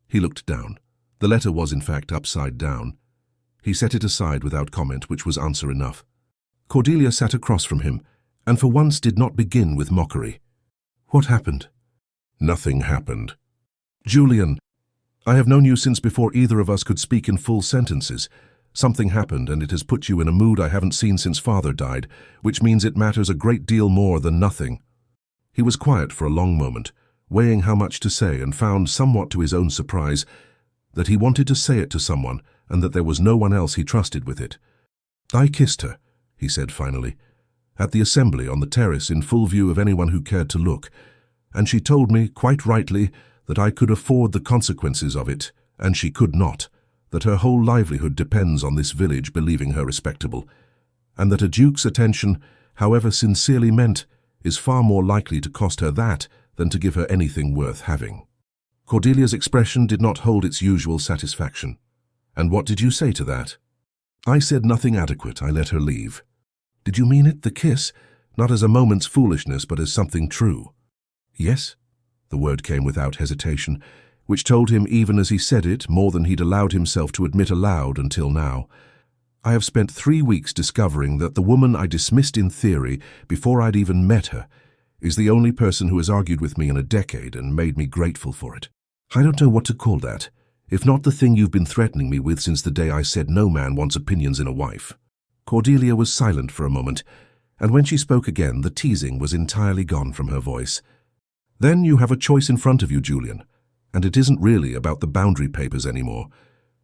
He looked down. The letter was in fact upside down. He set it aside without comment, which was answer enough. Cordelia sat across from him, and for once did not begin with mockery. "What happened?" "Nothing happened." "Julian, I have known you since before either of us could speak in full sentences. Something happened, and it has put you in a mood I haven't seen since Father died, which means it matters a great deal more than nothing." He was quiet for a long moment, weighing how much to say, and found, somewhat to his own surprise, that he wanted to say it to someone, and that there was no one else he trusted with it. "I kissed her," he said finally, "at the assembly on the terrace in full view of anyone who cared to look, and she told me, quite rightly, that I could afford the consequences of it, and she could not, that her whole livelihood depends on this village believing her respectable, and that a duke's attention, however sincerely meant, is far more likely to cost her that than to give her anything worth having." Cordelia's expression did not hold its usual satisfaction. "And what did you say to that?" "I said nothing adequate. I let her leave." "Did you mean it, the kiss? Not as a moment's foolishness, but as something true?" "Yes." The word came without hesitation, which told him, even as he said it, more than he'd allowed himself to admit aloud until now. "I have spent 3 weeks discovering that the woman I dismissed in theory before I'd even met her is the only person who has argued with me in a decade and made me grateful for it. I don't know what to call that, if not the thing you've been threatening me with since the day I said no man wants opinions in a wife." Cordelia was silent for a moment, and when she spoke again, the teasing was entirely gone from her voice. "Then you have a choice in front of you, Julian, and it isn't really about the boundary papers anymore.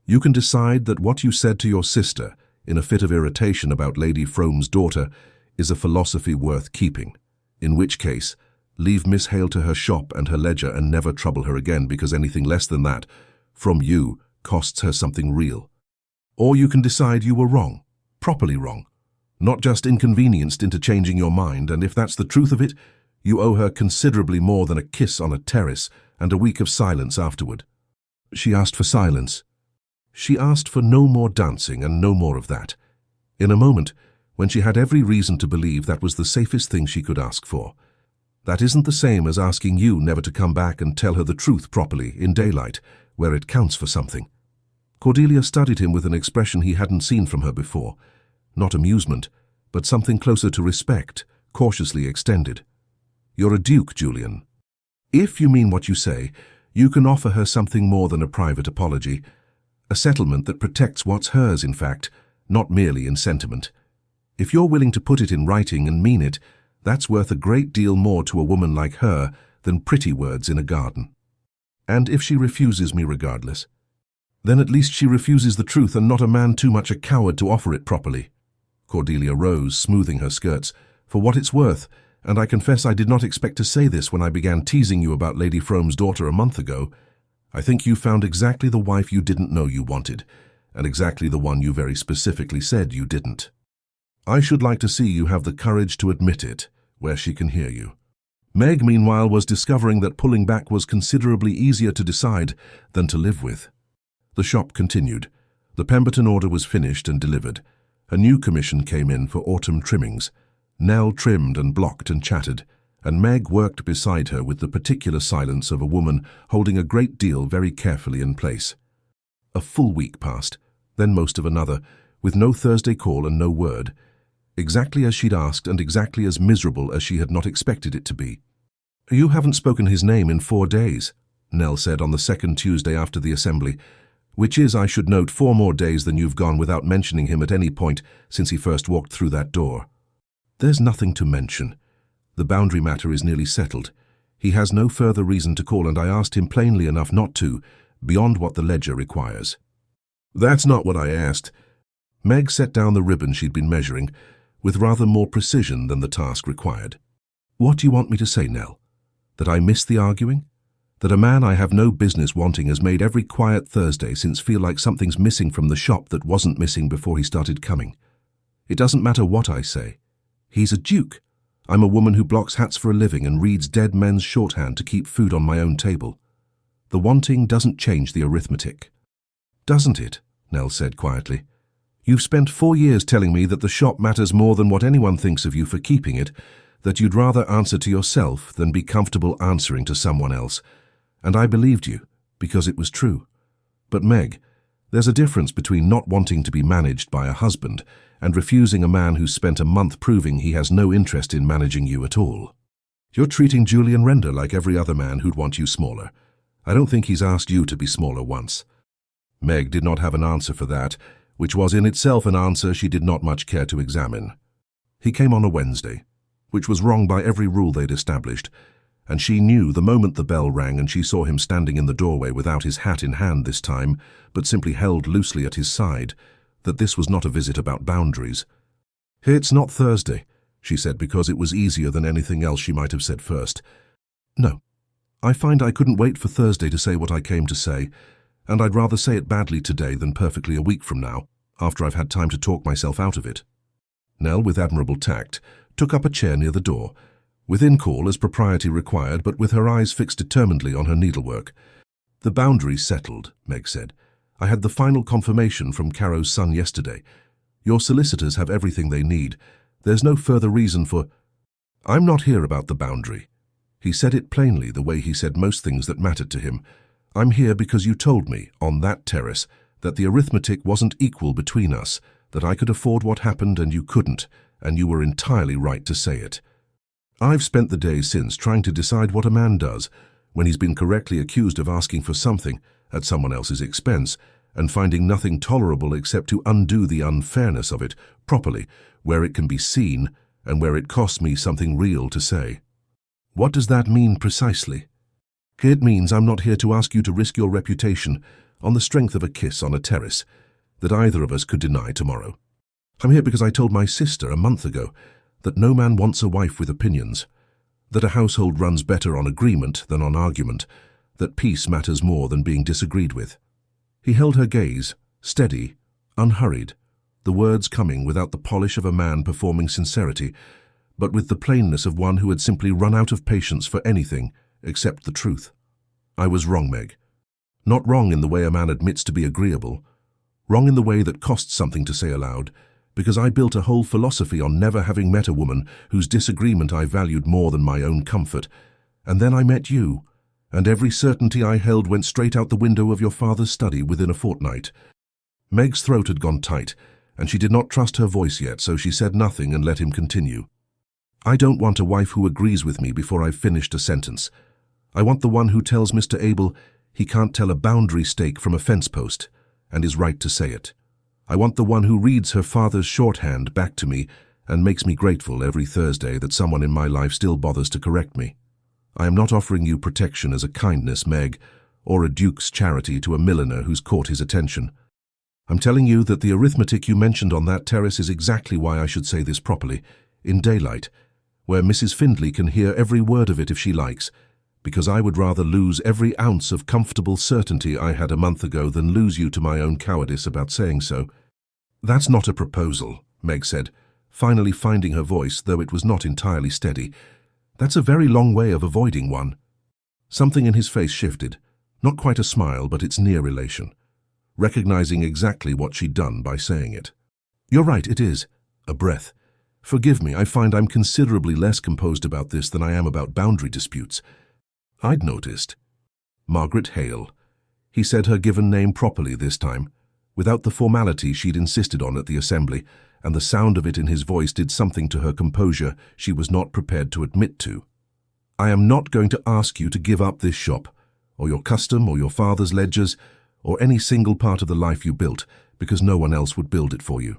You can decide that what you said to your sister, in a fit of irritation about Lady Frome's daughter, is a philosophy worth keeping, in which case, leave Miss Hale to her shop and her ledger and never trouble her again, because anything less than that, from you, costs her something real. Or you can decide you were wrong, properly wrong, not just inconvenienced into changing your mind, and if that's the truth of it, you owe her considerably more than a kiss on a terrace and a week of silence afterward." She asked for silence. She asked for no more dancing and no more of that. In a moment, when she had every reason to believe that was the safest thing she could ask for. That isn't the same as asking you never to come back and tell her the truth properly, in daylight, where it counts for something. Cordelia studied him with an expression he hadn't seen from her before. Not amusement, but something closer to respect, cautiously extended. "You're a duke, Julian. If you mean what you say, you can offer her something more than a private apology, a settlement that protects what's hers, in fact, not merely in sentiment. If you're willing to put it in writing and mean it, that's worth a great deal more to a woman like her than pretty words in a garden. And if she refuses me regardless, then at least she refuses the truth and not a man too much a coward to offer it properly." Cordelia rose, smoothing her skirts. "For what it's worth, and I confess I did not expect to say this when I began teasing you about Lady Frome's daughter a month ago, I think you found exactly the wife you didn't know you wanted, and exactly the one you very specifically said you didn't. I should like to see you have the courage to admit it, where she can hear you." Meg, meanwhile, was discovering that pulling back was considerably easier to decide than to live with. The shop continued. The Pemberton order was finished and delivered. A new commission came in for autumn trimmings. Nell trimmed and blocked and chatted, and Meg worked beside her with the particular silence of a woman holding a great deal very carefully in place. A full week passed, then most of another, with no Thursday call and no word. Exactly as she'd asked and exactly as miserable as she had not expected it to be. "You haven't spoken his name in 4 days, Nell said on the second Tuesday after the assembly, which is, I should note, 4 more days than you've gone without mentioning him at any point since he first walked through that door." "There's nothing to mention. The boundary matter is nearly settled. He has no further reason to call, and I asked him plainly enough not to, beyond what the ledger requires." "That's not what I asked." Meg set down the ribbon she'd been measuring, with rather more precision than the task required. "What do you want me to say, Nell? That I missed the arguing? That a man I have no business wanting has made every quiet Thursday since feel like something's missing from the shop that wasn't missing before he started coming? It doesn't matter what I say. He's a duke. I'm a woman who blocks hats for a living and reads dead men's shorthand to keep food on my own table. The wanting doesn't change the arithmetic." "Doesn't it?" Nell said quietly. You've spent 4 years telling me that the shop matters more than what anyone thinks of you for keeping it, that you'd rather answer to yourself than be comfortable answering to someone else. And I believed you, because it was true. But Meg, there's a difference between not wanting to be managed by a husband and refusing a man who's spent a month proving he has no interest in managing you at all. You're treating Julian Render like every other man who'd want you smaller. I don't think he's asked you to be smaller once. Meg did not have an answer for that, which was in itself an answer she did not much care to examine. He came on a Wednesday, which was wrong by every rule they'd established, and she knew the moment the bell rang and she saw him standing in the doorway without his hat in hand this time, but simply held loosely at his side, that this was not a visit about boundaries. "It's not Thursday," she said, because it was easier than anything else she might have said first. "No. I find I couldn't wait for Thursday to say what I came to say, and I'd rather say it badly today than perfectly a week from now, after I've had time to talk myself out of it." Nell, with admirable tact, took up a chair near the door, within call as propriety required, but with her eyes fixed determinedly on her needlework. "The boundary's settled," Meg said. "I had the final confirmation from Caro's son yesterday. Your solicitors have everything they need. There's no further reason for—" "I'm not here about the boundary." He said it plainly, the way he said most things that mattered to him. "I'm here because you told me, on that terrace, that the arithmetic wasn't equal between us, that I could afford what happened and you couldn't, and you were entirely right to say it. I've spent the days since trying to decide what a man does when he's been correctly accused of asking for something at someone else's expense and finding nothing tolerable except to undo the unfairness of it properly, where it can be seen and where it costs me something real to say." "What does that mean precisely?" "It means I'm not here to ask you to risk your reputation on the strength of a kiss on a terrace that either of us could deny tomorrow. I'm here because I told my sister a month ago that no man wants a wife with opinions, that a household runs better on agreement than on argument, that peace matters more than being disagreed with." He held her gaze, steady, unhurried, the words coming without the polish of a man performing sincerity, but with the plainness of one who had simply run out of patience for anything except the truth. "I was wrong, Meg. Not wrong in the way a man admits to be agreeable, wrong in the way that costs something to say aloud, because I built a whole philosophy on never having met a woman whose disagreement I valued more than my own comfort. And then I met you, and every certainty I held went straight out the window of your father's study within a fortnight." Meg's throat had gone tight, and she did not trust her voice yet, so she said nothing and let him continue. "I don't want a wife who agrees with me before I've finished a sentence. I want the one who tells Mr. Abel he can't tell a boundary stake from a fence post, and is right to say it. I want the one who reads her father's shorthand back to me and makes me grateful every Thursday that someone in my life still bothers to correct me. I am not offering you protection as a kindness, Meg, or a duke's charity to a milliner who's caught his attention. I'm telling you that the arithmetic you mentioned on that terrace is exactly why I should say this properly, in daylight, where Mrs. Findlay can hear every word of it if she likes, because I would rather lose every ounce of comfortable certainty I had a month ago than lose you to my own cowardice about saying so." "That's not a proposal," Meg said, finally finding her voice, though it was not entirely steady. "That's a very long way of avoiding one." Something in his face shifted, not quite a smile, but its near relation, recognizing exactly what she'd done by saying it. "You're right, it is." A breath. "Forgive me, I find I'm considerably less composed about this than I am about boundary disputes. I'd noticed." Margaret Hale. He said her given name properly this time, without the formality she'd insisted on at the assembly, and the sound of it in his voice did something to her composure she was not prepared to admit to. "I am not going to ask you to give up this shop, or your custom, or your father's ledgers, or any single part of the life you built, because no one else would build it for you.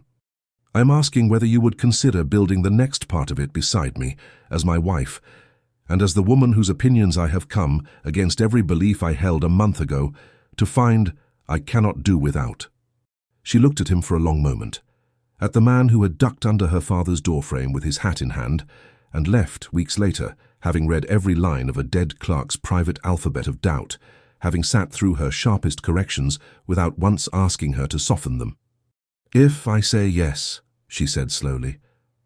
I am asking whether you would consider building the next part of it beside me, as my wife, and as the woman whose opinions I have come, against every belief I held a month ago, to find I cannot do without." She looked at him for a long moment, at the man who had ducked under her father's doorframe with his hat in hand, and left, weeks later, having read every line of a dead clerk's private alphabet of doubt, having sat through her sharpest corrections without once asking her to soften them. "If I say yes," she said slowly,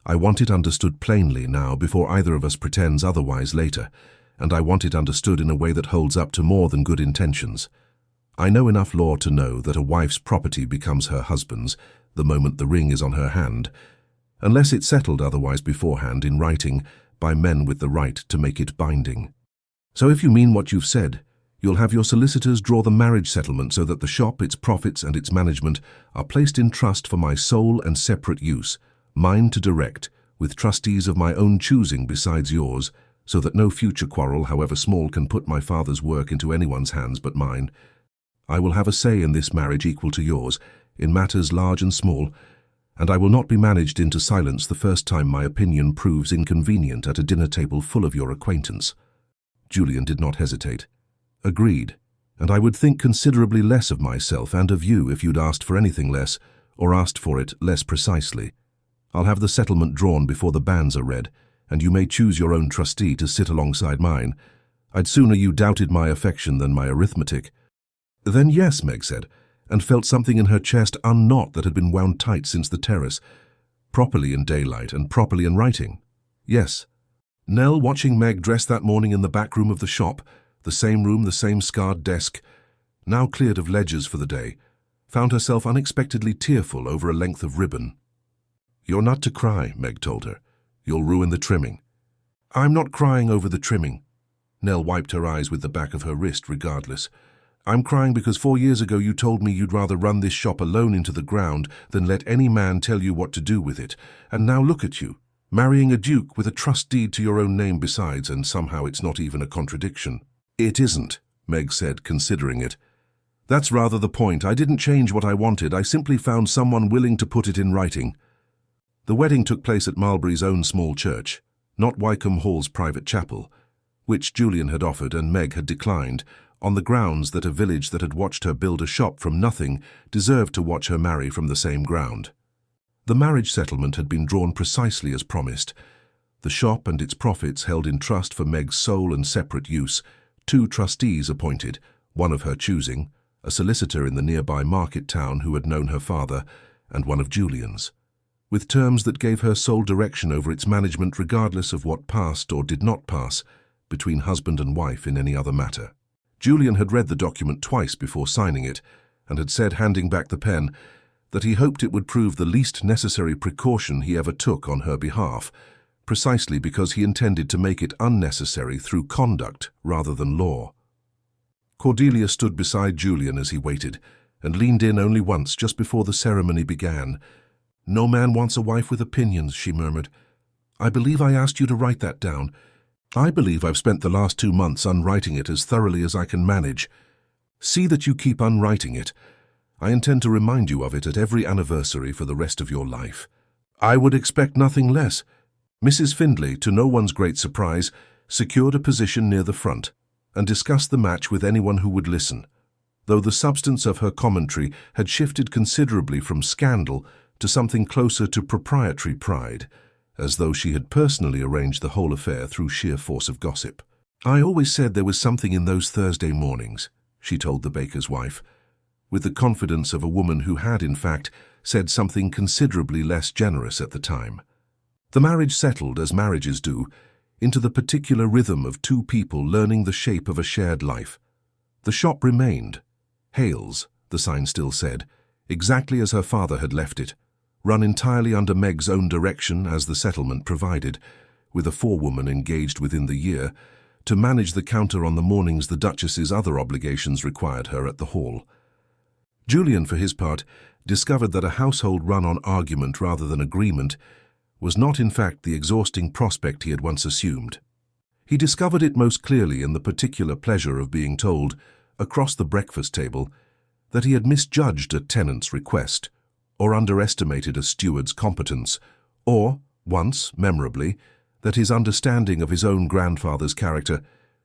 "I want it understood plainly now before either of us pretends otherwise later, and I want it understood in a way that holds up to more than good intentions. I know enough law to know that a wife's property becomes her husband's the moment the ring is on her hand, unless it's settled otherwise beforehand in writing by men with the right to make it binding. So if you mean what you've said, you'll have your solicitors draw the marriage settlement so that the shop, its profits and its management are placed in trust for my sole and separate use, mine to direct, with trustees of my own choosing besides yours, so that no future quarrel, however small, can put my father's work into anyone's hands but mine. I will have a say in this marriage equal to yours, in matters large and small, and I will not be managed into silence the first time my opinion proves inconvenient at a dinner table full of your acquaintance. Julian did not hesitate. Agreed, and I would think considerably less of myself and of you if you'd asked for anything less, or asked for it less precisely. I'll have the settlement drawn before the banns are read, and you may choose your own trustee to sit alongside mine. I'd sooner you doubted my affection than my arithmetic. Then yes, Meg said, and felt something in her chest unknot that had been wound tight since the terrace, properly in daylight and properly in writing. Yes. Nell, watching Meg dress that morning in the back room of the shop, the same room, the same scarred desk, now cleared of ledgers for the day, found herself unexpectedly tearful over a length of ribbon. You're not to cry, Meg told her. You'll ruin the trimming. I'm not crying over the trimming. Nell wiped her eyes with the back of her wrist regardless. I'm crying because 4 years ago you told me you'd rather run this shop alone into the ground than let any man tell you what to do with it. And now look at you, marrying a duke with a trust deed to your own name besides, and somehow it's not even a contradiction. It isn't, Meg said, considering it. That's rather the point. I didn't change what I wanted. I simply found someone willing to put it in writing. The wedding took place at Marlbury's own small church, not Wycombe Hall's private chapel, which Julian had offered and Meg had declined, on the grounds that a village that had watched her build a shop from nothing deserved to watch her marry from the same ground. The marriage settlement had been drawn precisely as promised. The shop and its profits held in trust for Meg's sole and separate use, 2 trustees appointed, one of her choosing, a solicitor in the nearby market town who had known her father, and one of Julian's, with terms that gave her sole direction over its management regardless of what passed or did not pass between husband and wife in any other matter. Julian had read the document twice before signing it, and had said, handing back the pen, that he hoped it would prove the least necessary precaution he ever took on her behalf, precisely because he intended to make it unnecessary through conduct rather than law. Cordelia stood beside Julian as he waited, and leaned in only once just before the ceremony began. "No man wants a wife with opinions," she murmured. "I believe I asked you to write that down. I believe I've spent the last 2 months unwriting it as thoroughly as I can manage. See that you keep unwriting it. I intend to remind you of it at every anniversary for the rest of your life." I would expect nothing less. Mrs. Findlay, to no one's great surprise, secured a position near the front and discussed the match with anyone who would listen, though the substance of her commentary had shifted considerably from scandal to something closer to proprietary pride, as though she had personally arranged the whole affair through sheer force of gossip. "I always said there was something in those Thursday mornings," she told the baker's wife, with the confidence of a woman who had, in fact, said something considerably less generous at the time. The marriage settled, as marriages do, into the particular rhythm of 2 people learning the shape of a shared life. The shop remained, HALE'S, the sign still said, exactly as her father had left it, run entirely under Meg's own direction as the settlement provided, with a forewoman engaged within the year to manage the counter on the mornings the Duchess's other obligations required her at the hall. Julian, for his part, discovered that a household run on argument rather than agreement was not in fact the exhausting prospect he had once assumed. He discovered it most clearly in the particular pleasure of being told, across the breakfast table, that he had misjudged a tenant's request, or underestimated a steward's competence, or, once, memorably, that his understanding of his own grandfather's character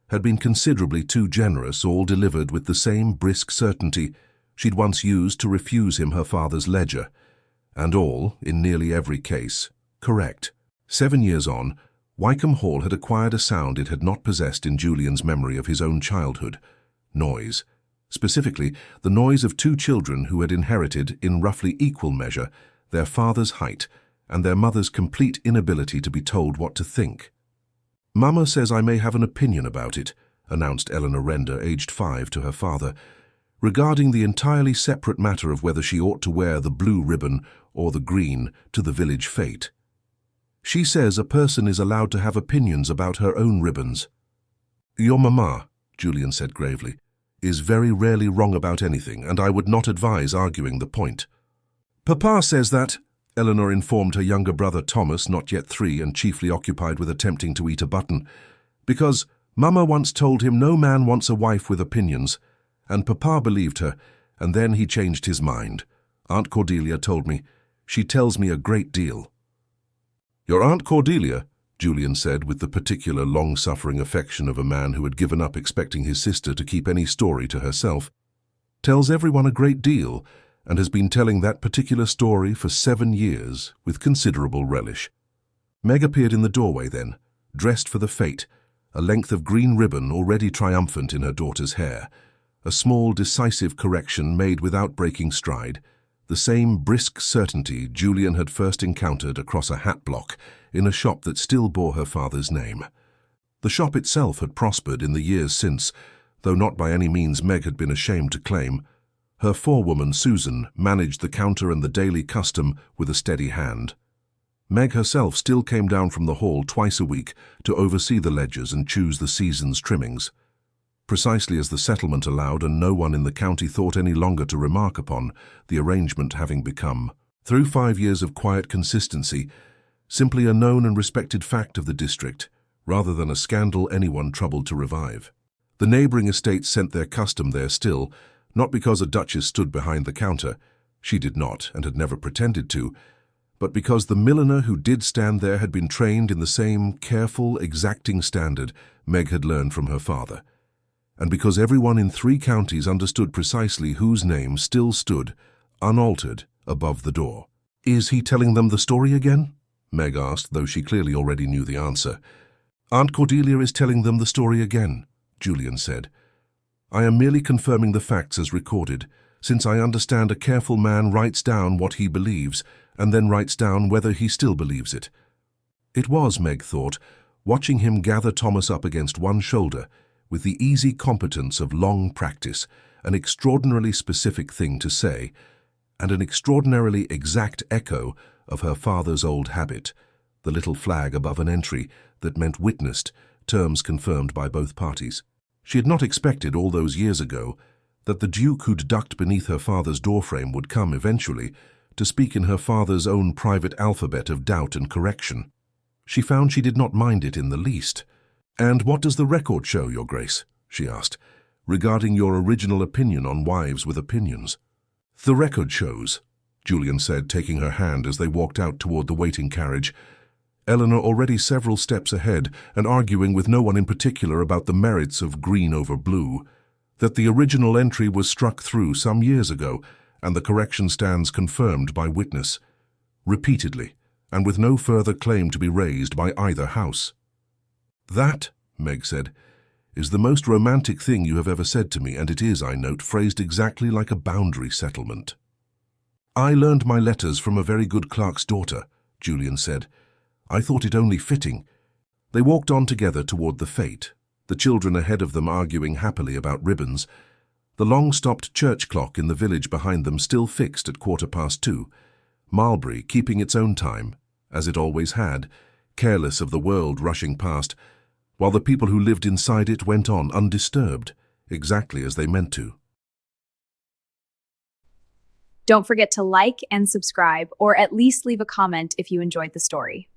had been considerably too generous, all delivered with the same brisk certainty she'd once used to refuse him her father's ledger, and all, in nearly every case, correct. 7 years on, Wycombe Hall had acquired a sound it had not possessed in Julian's memory of his own childhood: noise. Specifically, the noise of 2 children who had inherited, in roughly equal measure, their father's height and their mother's complete inability to be told what to think. "Mama says I may have an opinion about it," announced Eleanor Render, aged 5, to her father, regarding the entirely separate matter of whether she ought to wear the blue ribbon or the green to the village fete. She says a person is allowed to have opinions about her own ribbons. Your mamma, Julian said gravely, is very rarely wrong about anything, and I would not advise arguing the point. Papa says that, Eleanor informed her younger brother Thomas, not yet 3 and chiefly occupied with attempting to eat a button, because Mama once told him no man wants a wife with opinions, and Papa believed her, and then he changed his mind. Aunt Cordelia told me. She tells me a great deal. Your Aunt Cordelia, Julian said with the particular long-suffering affection of a man who had given up expecting his sister to keep any story to herself, tells everyone a great deal, and has been telling that particular story for 7 years with considerable relish. Meg appeared in the doorway then, dressed for the fete, a length of green ribbon already triumphant in her daughter's hair, a small decisive correction made without breaking stride, the same brisk certainty Julian had first encountered across a hat block in a shop that still bore her father's name. The shop itself had prospered in the years since, though not by any means Meg had been ashamed to claim. Her forewoman, Susan, managed the counter and the daily custom with a steady hand. Meg herself still came down from the hall twice a week to oversee the ledgers and choose the season's trimmings, precisely as the settlement allowed, and no one in the county thought any longer to remark upon, the arrangement having become, through 5 years of quiet consistency, simply a known and respected fact of the district, rather than a scandal anyone troubled to revive. The neighbouring estates sent their custom there still, not because a duchess stood behind the counter, she did not and had never pretended to, but because the milliner who did stand there had been trained in the same careful, exacting standard Meg had learned from her father, and because everyone in 3 counties understood precisely whose name still stood, unaltered, above the door. Is he telling them the story again? Meg asked, though she clearly already knew the answer. Aunt Cordelia is telling them the story again, Julian said. I am merely confirming the facts as recorded, since I understand a careful man writes down what he believes, and then writes down whether he still believes it. It was, Meg thought, watching him gather Thomas up against one shoulder, with the easy competence of long practice, an extraordinarily specific thing to say, and an extraordinarily exact echo of her father's old habit, the little flag above an entry that meant witnessed, terms confirmed by both parties. She had not expected all those years ago that the Duke who'd ducked beneath her father's doorframe would come eventually to speak in her father's own private alphabet of doubt and correction. She found she did not mind it in the least. And what does the record show, Your Grace? She asked, regarding your original opinion on wives with opinions. The record shows, Julian said, taking her hand as they walked out toward the waiting carriage, Eleanor already several steps ahead and arguing with no one in particular about the merits of green over blue, that the original entry was struck through some years ago and the correction stands confirmed by witness, repeatedly, and with no further claim to be raised by either house. That, Meg said, is the most romantic thing you have ever said to me, and it is, I note, phrased exactly like a boundary settlement. I learned my letters from a very good clerk's daughter, Julian said. I thought it only fitting. They walked on together toward the fete, the children ahead of them arguing happily about ribbons, the long-stopped church clock in the village behind them still fixed at 2:15, Marlbury keeping its own time, as it always had, careless of the world rushing past, while the people who lived inside it went on undisturbed, exactly as they meant to. Don't forget to like and subscribe, or at least leave a comment if you enjoyed the story.